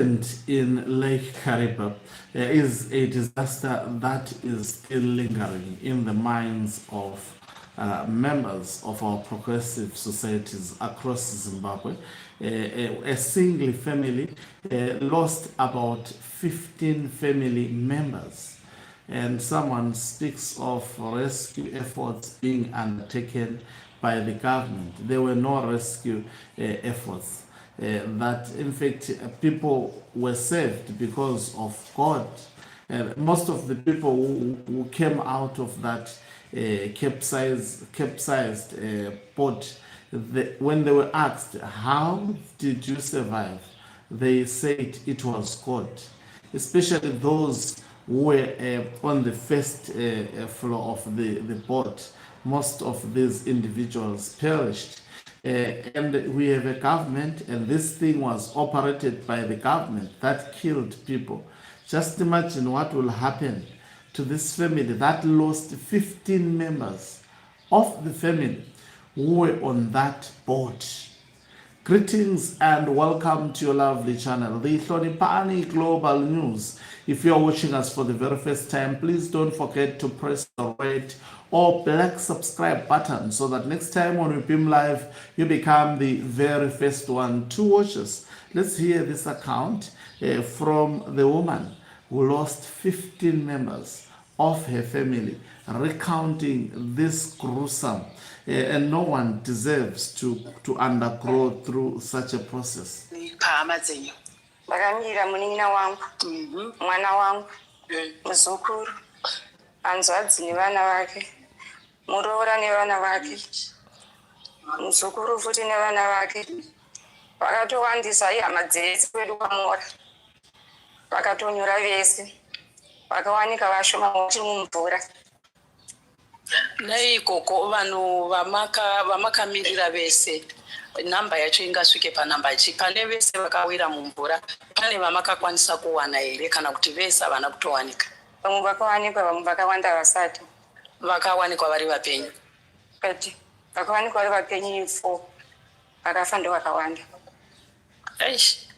in Lake Kariba is a disaster that is still lingering in the minds of members of our progressive societies across Zimbabwe. A single family lost about 15 family members, and someone speaks of rescue efforts being undertaken by the government. There were no rescue efforts. That in fact people were saved because of God. Most of the people who came out of that capsized boat, when they were asked, how did you survive? They said it was God, especially those who were on the first floor of the boat. Most of these individuals perished. And we have a government, and this thing was operated by the government that killed people. Just imagine what will happen to this family that lost 15 members of the family who were on that boat. Greetings and welcome to your lovely channel, the Hlonipani Global News. If you are watching us for the very first time, please don't forget to press the red or black subscribe button so that next time when we beam live, you become the very first one to watch us. Let's hear this account from the woman who lost 15 members of her family, recounting this gruesome, and no one deserves to undergo through such a process. Vakamira munin'ina wangu, mwana wangu, muzukuru, hanzvadzi nevana vake, muroora nevana vake, muzukuru futi nevana vake. Vakatowandisa ihama dzese kwedu kwamora. Vakatonyura vese. Vakawanika vashoma vachiri mumvura. Neikoko vanhu vamakamirira vese namba yacho ingasvike panamba chi pane vese vakawira mumvura pane vamakakwanisa kuwana here kana kuti vese havana kutowanika? Vamwe vakawanikwa, vamwe vakawanda vasati. Vakawanikwa vari vapenyu? Kati vakawanikwa vari vapenyu 4, vakafa ndo vakawanda. Eish,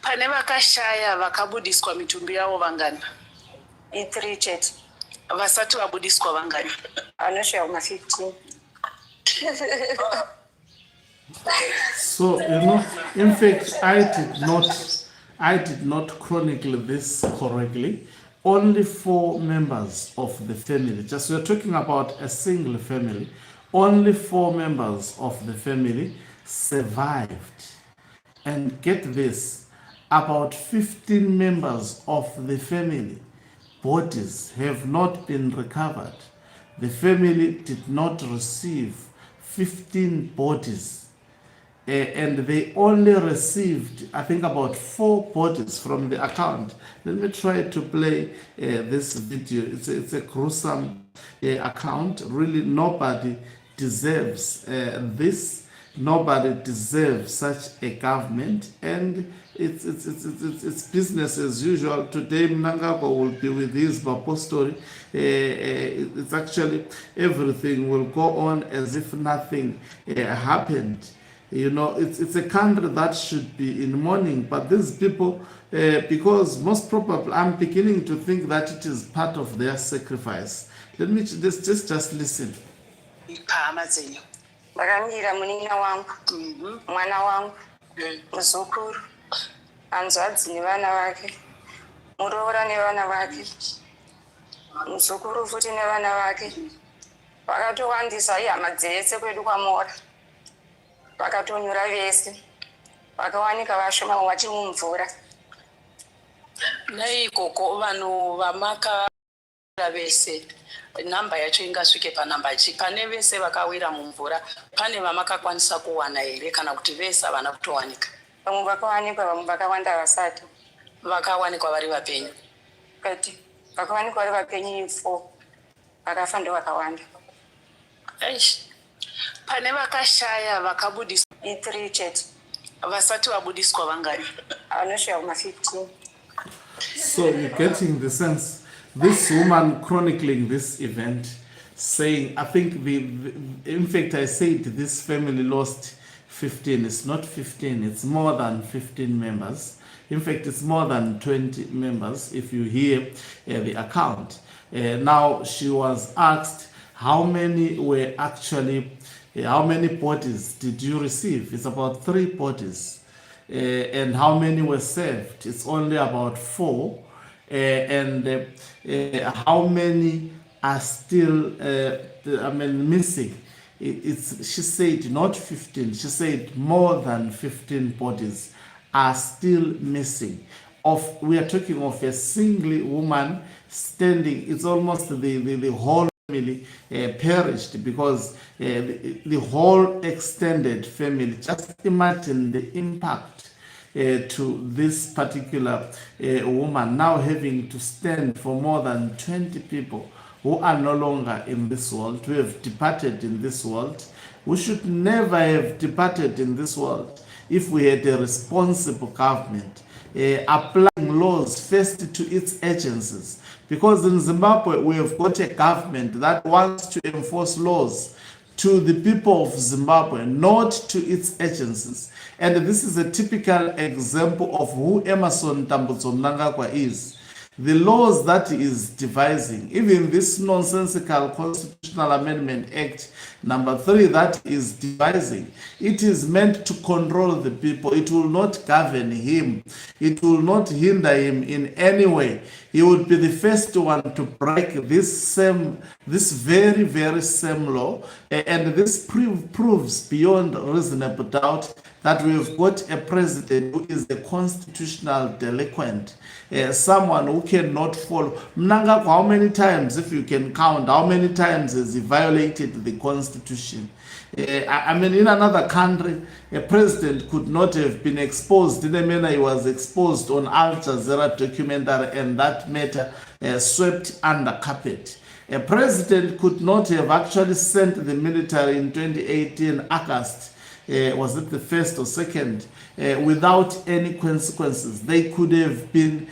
pane vakashaya vakabudiswa mitumbi yavo vangani? 3 chete. Vasati vabudiswa vangani? Anosvika kuma 15. So, in fact, I did not chronicle this correctly. Only 4 members of the family, just we're talking about a single family, only 4 members of the family survived. And get this, about 15 members of the family bodies have not been recovered. The family did not receive 15 bodies. And they only received, I think, about 4 bodies from the account. Let me try to play this video. It's a gruesome account. Really, nobody deserves this. Nobody deserves such a government. And it's business as usual. Today, Mnangagwa will be with his Bapo story. It's actually everything will go on as if nothing happened. You know, it's a country that should be in mourning, but these people, because most probably, I'm beginning to think that it is part of their sacrifice. Let me just listen. Vakamira munin'ina wangu, mwana wangu, muzukuru, hanzvadzi nevana vake, muroora nevana vake, muzukuru futi nevana vake. Vakatowandisa ihama dzese kwedu kwamora. Vakatonyura vese. Vakawanika vashoma vachiri mumvura. Neikoko vanhu vamakamirira vese namba yacho ingasvike panamba chi pane vese vakawira mumvura pane vamakakwanisa kuwana here kana kuti vese havana kutowanika? Vamwe vakawanikwa, vamwe vakawanda vasati. Vakawanikwa vari vapenyu? Kati vakawanikwa vari vapenyu 4, vakafa ndo vakawanda. Eish, pane vakashaya vakabudiswa 3 chete. Vasati vabudiswa vangani? Anosvika kuma 15. So you're getting the sense. This woman chronicling this event, saying, I think in fact I said this family lost 15. It's not 15, it's more than 15 members. In fact, it's more than 20 members if you hear the account. Now, she was asked how many were actually, how many bodies did you receive? It's about 3 bodies. And how many were saved? It's only about 4. How many are still, missing? She said not 15, she said more than 15 bodies are still missing. We are talking of a single woman standing, it's almost the whole family perished, because the whole extended family, just imagine the impact to this particular woman now having to stand for more than 20 people who are no longer in this world, who have departed in this world. We should never have departed in this world if we had a responsible government applying laws first to its agencies. Because in Zimbabwe, we have got a government that wants to enforce laws to the people of Zimbabwe, not to its agencies. And this is a typical example of who Emmerson Tambutso Mnangagwa is. The laws that he is devising, even this nonsensical Constitutional Amendment Act number 3 that is devising, it is meant to control the people. It will not govern him. It will not hinder him in any way. He would be the first one to break this very, very same law. And this proves beyond reasonable doubt that we've got a president who is a constitutional delinquent, someone who cannot follow. Mnangagwa, how many times, if you can count, how many times has he violated the constitution? In another country, a president could not have been exposed in the manner he was exposed on Al Jazeera documentary, and that matter swept under carpet. A president could not have actually sent the military in 2018 August, was it the 1st or 2nd, without any consequences. They could have been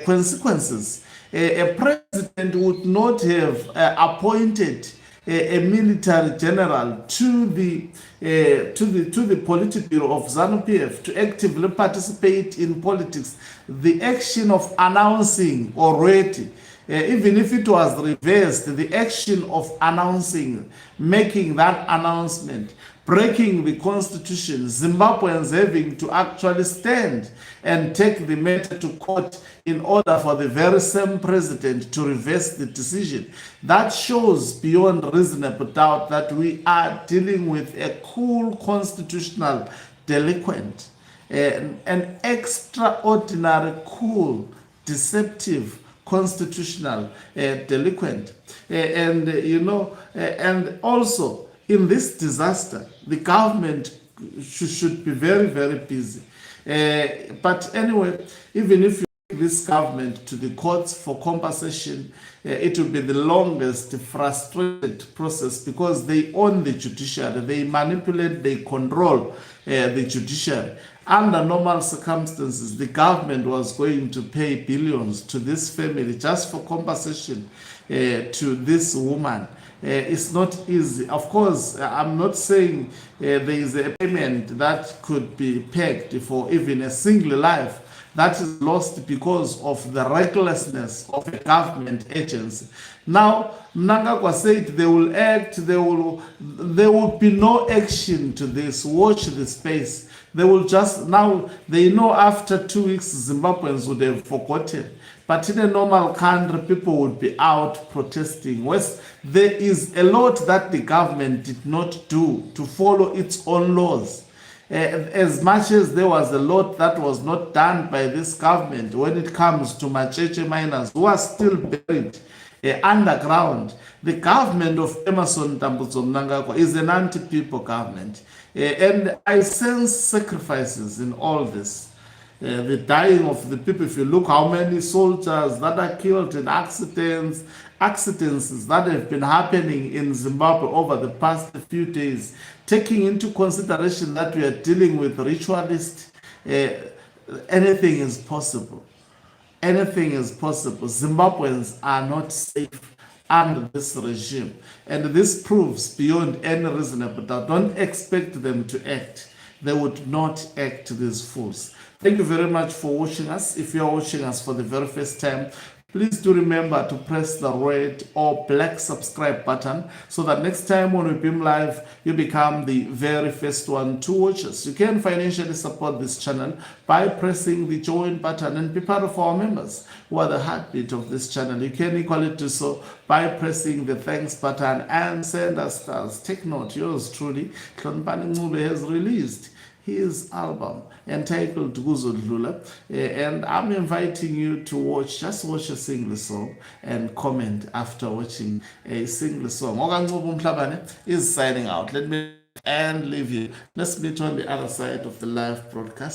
consequences. A president would not have appointed a military general to the Politburo of ZANU-PF to actively participate in politics. The action of announcing already, even if it was reversed, the action of announcing, making that announcement, breaking the constitution, Zimbabweans having to actually stand and take the matter to court in order for the very same president to reverse the decision. That shows beyond reasonable doubt that we are dealing with a cool constitutional delinquent, an extraordinary cool, deceptive constitutional delinquent. And also in this disaster, the government should be very, very busy. But anyway, even if you take this government to the courts for compensation, it will be the longest frustrated process, because they own the judiciary, they manipulate, they control the judiciary. Under normal circumstances, the government was going to pay billions to this family just for compensation to this woman. It's not easy. Of course, I'm not saying there is a payment that could be pegged for even a single life that is lost because of the recklessness of a government agency. Now, Mnangagwa said they will act, there will be no action to this. Watch the space. They will just, now they know after 2 weeks Zimbabweans would have forgotten. But in a normal country, people would be out protesting. There is a lot that the government did not do to follow its own laws. As much as there was a lot that was not done by this government when it comes to Macheche miners who are still buried underground, the government of Emmerson Tambutso Mnangagwa is an anti-people government. And I sense sacrifices in all this. The dying of the people. If you look how many soldiers that are killed in accidents that have been happening in Zimbabwe over the past few days, taking into consideration that we are dealing with ritualists, anything is possible. Anything is possible. Zimbabweans are not safe under this regime. And this proves beyond any reasonable doubt. Don't expect them to act. They would not act, these fools. Thank you very much for watching us. If you are watching us for the very first time, please do remember to press the red or black subscribe button so that next time when we beam live, you become the very first one to watch us. You can financially support this channel by pressing the join button and be part of our members who are the heartbeat of this channel. You can equally do so by pressing the thanks button and send us stars. Take note, yours truly, Hlonipani Ncube, has released his album entitled Kuzodlula, and I'm inviting you to just watch a single song and comment after watching a single song. Ncube Mhlabane is signing out. Let me and leave you. Let's meet on the other side of the live broadcast.